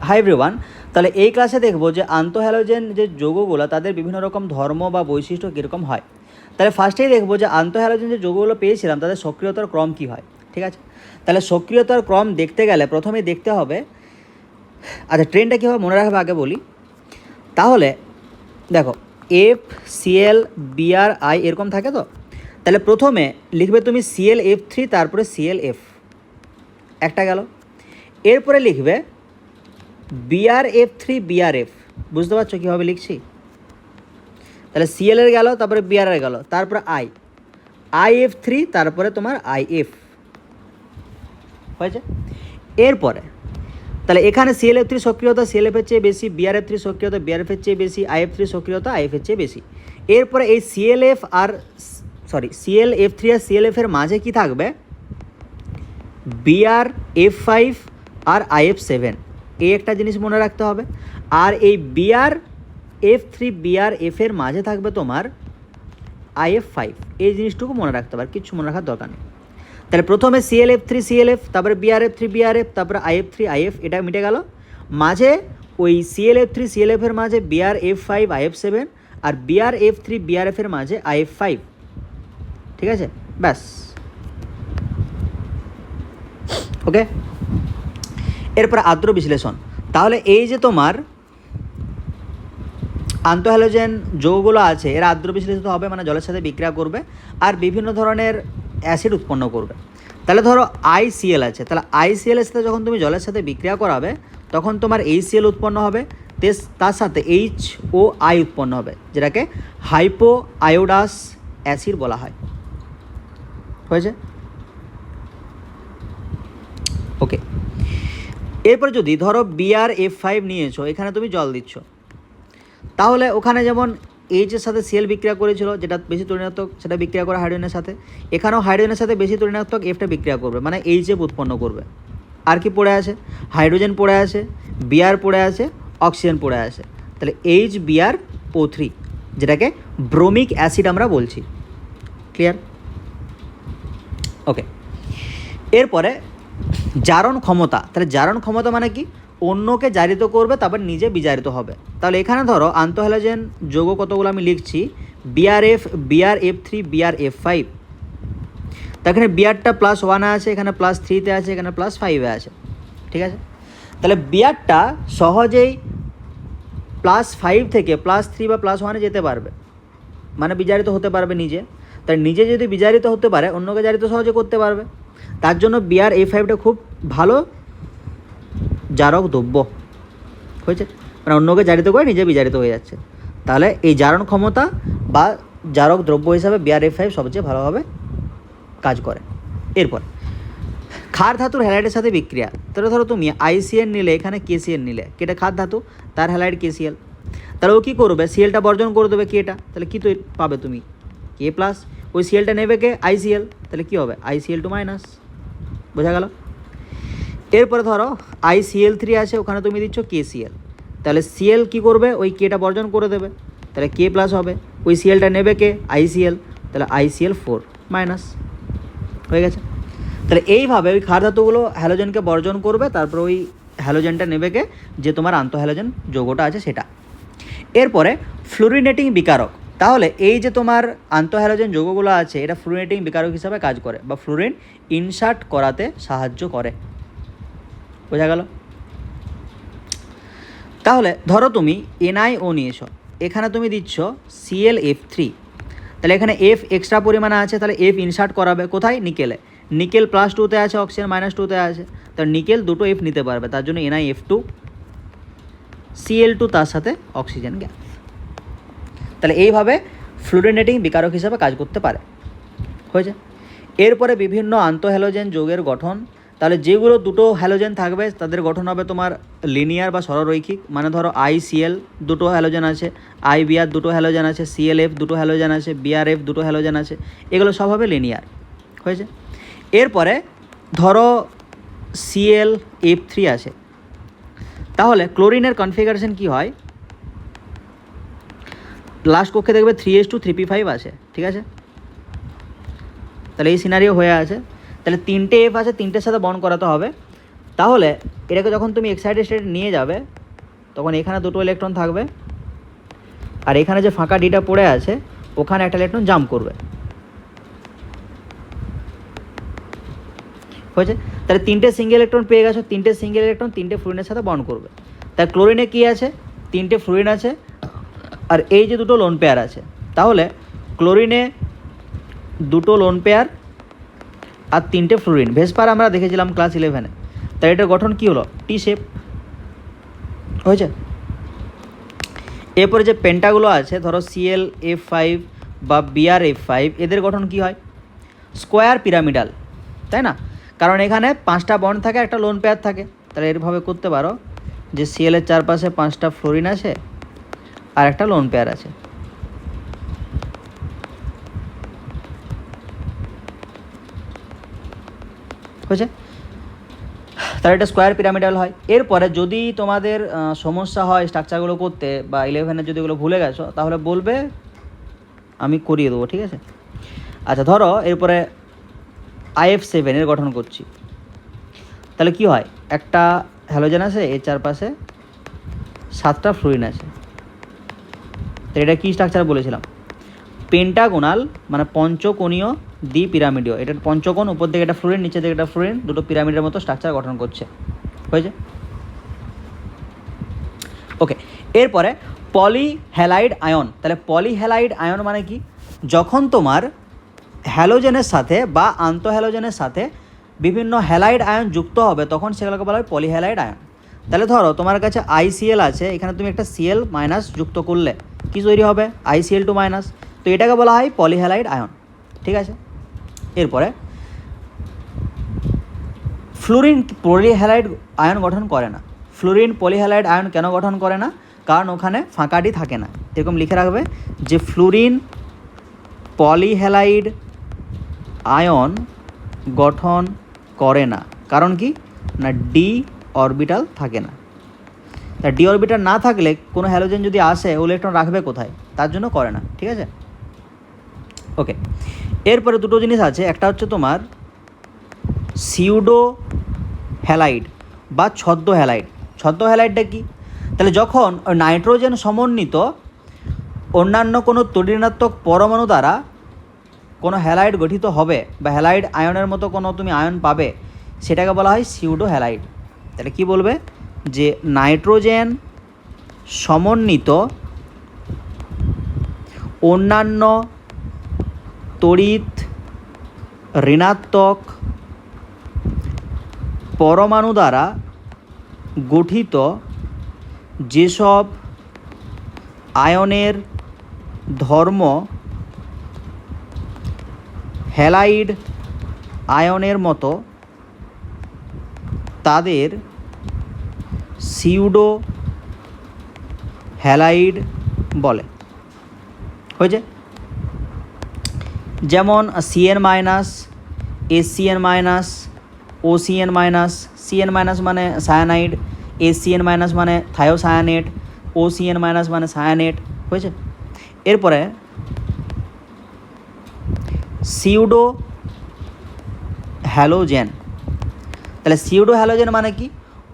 Hi everyone, তাহলে এই ক্লাসে দেখব যে আন্তঃহ্যালোজেন যে যৌগগুলো তাদের বিভিন্ন রকম ধর্ম বা বৈশিষ্ট্য কীরকম হয়। তাহলে ফার্স্টেই দেখবো যে আন্তঃহ্যালোজেন যে যৌগগুলো পেয়েছিলাম তাদের সক্রিয়তার ক্রম কী হয়। ঠিক আছে, তাহলে সক্রিয়তার ক্রম দেখতে গেলে প্রথমেই দেখতে হবে, আচ্ছা ট্রেনটা কীভাবে মনে রাখবে আগে বলি। তাহলে দেখো এফ সিএল বিআর আই এরকম থাকে তো, তাহলে প্রথমে লিখবে তুমি সিএল এফ থ্রি, তারপরে সিএল এফ, একটা গেল। এরপরে লিখবে BR F three BR F, বুঝতে পারছো কীভাবে লিখছি। তাহলে সিএল এর গেল, তারপরে বিআর এর গেল, তারপরে আই আই এফ থ্রি, তারপরে তোমার আই এফ হয়েছে। এরপরে তাহলে এখানে সিএল এফ থ্রি সক্রিয়তা সিএল এফের চেয়ে বেশি, বিআর এফ থ্রি সক্রিয়তা বিআর এফের চেয়ে বেশি, আই এফ থ্রি সক্রিয়তা আই এফের চেয়ে বেশি। এরপরে এই সিএল এফ থ্রি আর সিএল এফের মাঝে কি থাকবে, বিআর এফ ফাইভ আর আই এফ সেভেন, এই একটা জিনিস মনে রাখতে হবে। আর এই বিআর এফ থ্রি বিআর এফের মাঝে থাকবে তোমার আই এফ ফাইভ, এই জিনিসটুকু মনে রাখতে হবে, আর কিছু মনে রাখার দরকার নেই। তাহলে প্রথমে CL F three CL F, তারপরে BR F three BR F, তারপরে I F three I F, এটা মিটে গেল। মাঝে ওই সিএল এফ থ্রি সিএল এফের মাঝে BR F five I F seven, আর বিআর এফ থ্রি বিআর এফের মাঝে আই এফ ফাইভ। ঠিক আছে, ব্যাস, ওকে। এরপর আদ্র বিশ্লেষণ। তাহলে এই যে তোমার আন্তঃহ্যালোজেন যৌগগুলো আছে এরা আদ্র বিশ্লেষিত হবে, মানে জলের সাথে বিক্রিয়া করবে আর বিভিন্ন ধরনের অ্যাসিড উৎপন্ন করবে। তাহলে ধরো আইসিএল আছে, তাহলে আইসিএল এর সাথে যখন তুমি জলের সাথে বিক্রিয়া করাবে তখন তোমার এইচসিএল উৎপন্ন হবে, তার সাথে এইচ ও আই উৎপন্ন হবে, যেটাকে হাইপো আয়োডাস অ্যাসিড বলা হয়। হয়েছে, ওকে। এরপর যদি ধরো বিআর এফ ফাইভ নিয়েছো, এখানে তুমি জল দিচ্ছ, তাহলে ওখানে যেমন এইচের সাথে সিএল বিক্রিয়া করেছিল, যেটা বেশি তরিণাত্মক, সেটা বিক্রিয়া করে হাইড্রোজেনের সাথে। এখানেও হাইড্রোজেনের সাথে বেশি তরিণাত্মক এফটা বিক্রিয়া করবে, মানে এইচএফ উৎপন্ন করবে। আর কি পড়ে আছে, হাইড্রোজেন পড়ে আছে, বিআর পড়ে আছে, অক্সিজেন পড়ে আছে। তাহলে এইচ বিআর ও থ্রি, যেটাকে ব্রোমিক অ্যাসিড আমরা বলছি। ক্লিয়ার, ওকে। এরপরে জারণ ক্ষমতা। তাহলে জারণ ক্ষমতা মানে কি, অন্যকে জারিত করবে তারপর নিজে বিজারিত হবে। তাহলে এখানে ধরো আন্তঃহ্যালোজেন যৌগ কতগুলো আমি লিখছি, BR F three BR F five. তো এখানে বিআরটা প্লাস ওয়ানে আছে, এখানে প্লাস থ্রিতে আছে, এখানে প্লাস ফাইভে আছে। ঠিক আছে, তাহলে বিআরটা সহজেই প্লাস ফাইভ থেকে প্লাস থ্রি বা প্লাস ওয়ানে যেতে পারবে, মানে বিজারিত হতে পারবে নিজে। তাই নিজে যদি বিজারিত হতে পারে অন্যকে জারিত সহজে করতে পারবে। তার জন্য বিআর এফ ফাইভটা খুব ভালো জারক দ্রব্য হয়েছে, মানে অন্যকে জারিত করে নিজে বিজারিত হয়ে যাচ্ছে। তাহলে এই জারণ ক্ষমতা বা জারক দ্রব্য হিসাবে বিআর এফ ফাইভ সবচেয়ে ভালোভাবে কাজ করে। এরপর ক্ষার ধাতুর হ্যালাইডের সাথে বিক্রিয়া। তাহলে ধরো তুমি আইসিএন নিলে, এখানে কেসিএন নিলে, কেটা ক্ষার ধাতু, তার হ্যালাইড কেসিএল। তাহলে ও কী করবে, সিএলটা বর্জন করে দেবে কেটা, তাহলে কী তৈরি পাবে তুমি, কে প্লাস, ওই সিএলটা নেবে কে আইসিএল, তাহলে কী হবে আইসিএল টু মাইনাস। বোঝা গেল। এরপরে ধরো আইসিএল থ্রি আছে, ওখানে তুমি দিচ্ছ কেসিএল, তাহলে সিএল কী করবে, ওই কেটা বর্জন করে দেবে, তাহলে কে প্লাস হবে, ওই সিএলটা নেবে কে আইসিএল, তাহলে আইসিএল ফোর মাইনাস, হয়ে গেছে। তাহলে এইভাবে ওই ক্ষার ধাতুগুলো হ্যালোজেনকে বর্জন করবে, তারপর ওই হ্যালোজেনটা নেবে কে, যে তোমার আন্তঃহ্যালোজেন যৌগটা আছে সেটা। এরপরে ফ্লুরিনেটিং বিকারক। তাহলে এই যে তোমার আন্তঃহ্যালোজেন যৌগগুলো আছে এটা ফ্লুরিনেটিং বিকারক হিসাবে কাজ করে, বা ফ্লুরিন ইনসার্ট করাতে সাহায্য করে। বোঝা গেল। তাহলে ধরো তুমি এনআইও নিয়েছো, এখানে তুমি দিচ্ছ সিএল এফ থ্রি, তাহলে এখানে এফ এক্সট্রা পরিমাণে আছে, তাহলে এফ ইনসার্ট করাবে কোথায়, নিকেলে। নিকেল প্লাস টুতে আছে, অক্সিজেন মাইনাস টুতে আছে, তাহলে নিকেল দুটো এফ নিতে পারবে, তার জন্য NI F two CL two, তার সাথে অক্সিজেন গ্যাস। তাহলে এইভাবে ফ্লুরিনেটিং বিকারক হিসাবে কাজ করতে পারে। হয়েছে। এরপরে বিভিন্ন আন্তঃহ্যালোজেন যৌগের গঠন। তাহলে যেগুলো দুটো হ্যালোজেন থাকবে তাদের গঠন হবে তোমার লিনিয়ার বা সরলরৈখিক, মানে ধরো আইসিএল দুটো হ্যালোজেন আছে, আইবিআর দুটো হ্যালোজেন আছে, সিএলএফ দুটো হ্যালোজেন আছে, বিআরএফ দুটো হ্যালোজেন আছে, এগুলো সব হবে লিনিয়ার। হয়েছে। এরপরে ধরো সিএল এফ থ্রি আছে, তাহলে ক্লোরিনের কনফিগারেশন কি হয়, লাস্ট কক্ষে দেখবে 3:3p5 আছে। ঠিক আছে, তাহলে এই সিনারিও হয়ে আছে। তাহলে তিনটে এফ আছে, তিনটের সাথে বন্ড করাতে হবে, তাহলে এটাকে যখন তুমি এক্সাইটেড স্টেটে নিয়ে যাবে তখন এখানে দুটো ইলেকট্রন থাকবে, আর এখানে যে ফাঁকা ডিটা পড়ে আছে ওখানে একটা ইলেকট্রন জাম্প করবে। হয়েছে? তাহলে তিনটে সিঙ্গেল ইলেকট্রন পেয়ে গেছো, তিনটে সিঙ্গেল ইলেকট্রন তিনটে ফ্লুরিনের সাথে বন্ড করবে। তাই ক্লোরিনে কী আছে? তিনটে ফ্লুরিন আছে, আর এই যে দুটো লোন পেয়ার আছে। তাহলে ক্লোরিনে দুটো লোন পেয়ার আর তিনটে ফ্লুরিন। ভেসপার আমরা দেখেছিলাম ক্লাস 11-এ। তাই এটার গঠন কী হলো? টি শেপ। হয়েছে? এরপরে যে পেন্টাগুলো আছে, ধরো ClF5 বা BrF5, এদের গঠন কী হয়? স্কোয়ার পিরামিডাল, তাই না? কারণ এখানে 5টা বন্ড থাকে, একটা লোন পেয়ার থাকে। তাহলে এরভাবে করতে পারো যে Cl এর চারপাশে 5টা ফ্লোরিন আছে আর একটা লোন পেয়ার আছে। হয়েছে? তাহলে এটা স্কোয়ার পিরামিডাল হয়। এরপরে যদি তোমাদের সমস্যা হয় স্ট্রাকচারগুলো করতে, বা 11-এ যদি এগুলো ভুলে গেছো তাহলে বলবে, আমি করিয়ে দেবো, ঠিক আছে? আচ্ছা, ধরো এরপরে IF7 এর গঠন করছি। তাহলে কি হয়? একটা হ্যালোজেন আছে, এর চারপাশে 7টা ফ্লুরিন আছে। তো এটা কী স্ট্রাকচার বলেছিলাম? পেন্টাগোনাল, মানে পঞ্চকোণীয় দ্বি পিরামিডীয়। এটা পঞ্চকোণ, উপর দিকে একটা ফ্লুরিন, নিচে দিকে একটা ফ্লুরিন, দুটো পিরামিডের মতো স্ট্রাকচার গঠন করছে। হয়েছে? ওকে, এরপরে পলিহ্যালাইড আয়ন। তাহলে পলিহ্যালাইড আয়ন মানে কি? যখন তোমার হ্যালোজেনের সাথে বা আন্তঃহ্যালোজেনের সাথে বিভিন্ন হ্যালাইড আয়ন যুক্ত হবে তখন সেগুলোকে বলা হয় পলিহ্যালাইড আয়ন। তাহলে ধরো তোমার কাছে ICl আছে, এখানে তুমি একটা Cl মাইনাস যুক্ত করলে কী তৈরি হবে? ICl2 minus. তো এটাকে বলা হয় পলিহ্যালাইড আয়ন, ঠিক আছে? এরপরে ফ্লুরিন পলিহ্যালাইড আয়ন গঠন করে না। ফ্লুরিন পলিহ্যালাইড আয়ন কেন গঠন করে না? কারণ ওখানে ফাঁকাটি থাকে না। এরকম লিখে রাখবে যে ফ্লুরিন পলিহ্যালাইড আয়ন গঠন করে না। কারণ কি না? ডি অরবিটাল থাকে না। তা ডি অরবিটাল না থাকলে কোনো হ্যালোজেন যদি আসে ও ইলেকট্রন রাখবে কোথায়? তার জন্য করে না, ঠিক আছে? ওকে, এরপরে দুটো জিনিস আছে। একটা হচ্ছে তোমার সিউডো হ্যালাইড বা ছদ্ম হ্যালাইড। ছদ্ম হ্যালাইডটা কি? তাহলে যখন নাইট্রোজেন সমন্বিত অন্যান্য কোনো তড়িৎ-ঋণাত্মক পরমাণু দ্বারা কোনো হ্যালাইড গঠিত হবে বা হ্যালাইড আয়নের মতো কোনো তুমি আয়ন পাবে, সেটাকে বলা হয় সিউডো হ্যালাইড। তাহলে কি বলবে? যে নাইট্রোজেন সমন্বিত অন্যান্য তড়িৎ ঋণাত্মক পরমাণু দ্বারা গঠিত যেসব আয়নের ধর্ম হ্যালাইড আয়নের মতো তাদের সিউডো হ্যালাইড বলে। হয়েছে? যেমন Cn minus, HCN minus, OCN minus. Cn minus মানে সায়ানাইড, HCN মাইনাস মানে থায়োসায়ানেট, OCN মাইনাস মানে সায়ানেট। হয়েছে? এরপরে সিউডো হ্যালোজেন। তাহলে সিউডো হ্যালোজেন মানে কি?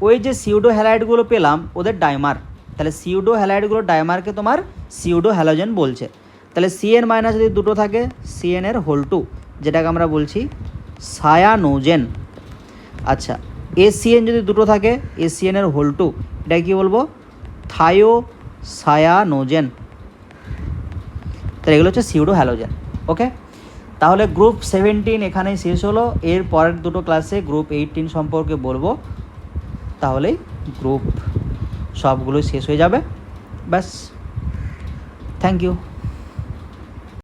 ওই যে সিউডো হ্যালাইডগুলো পেলাম ওদের ডাইমার। তাহলে সিউডো হ্যালাইডগুলো ডাইমারকে তোমার সিউডো হ্যালোজেন বলছে। তাহলে Cn মাইনাস যদি দুটো থাকে, Cn এর হোল 2, যেটাকে আমরা বলছি সায়ানোজেন। আচ্ছা, HCN যদি দুটো থাকে, HCN এর হোল 2, এটা কি বলবো? থায়োসায়ানোজেন। তাহলে এগুলো হচ্ছে সিউডো হ্যালোজেন। ওকে, তাহলে গ্রুপ 17 এখানেই শেষ হলো। এর পরের দুটো ক্লাসে গ্রুপ 18 সম্পর্কে বলবো, তাহলেই গ্রুপ সবগুলোই শেষ হয়ে যাবে। ব্যাস, থ্যাংক ইউ।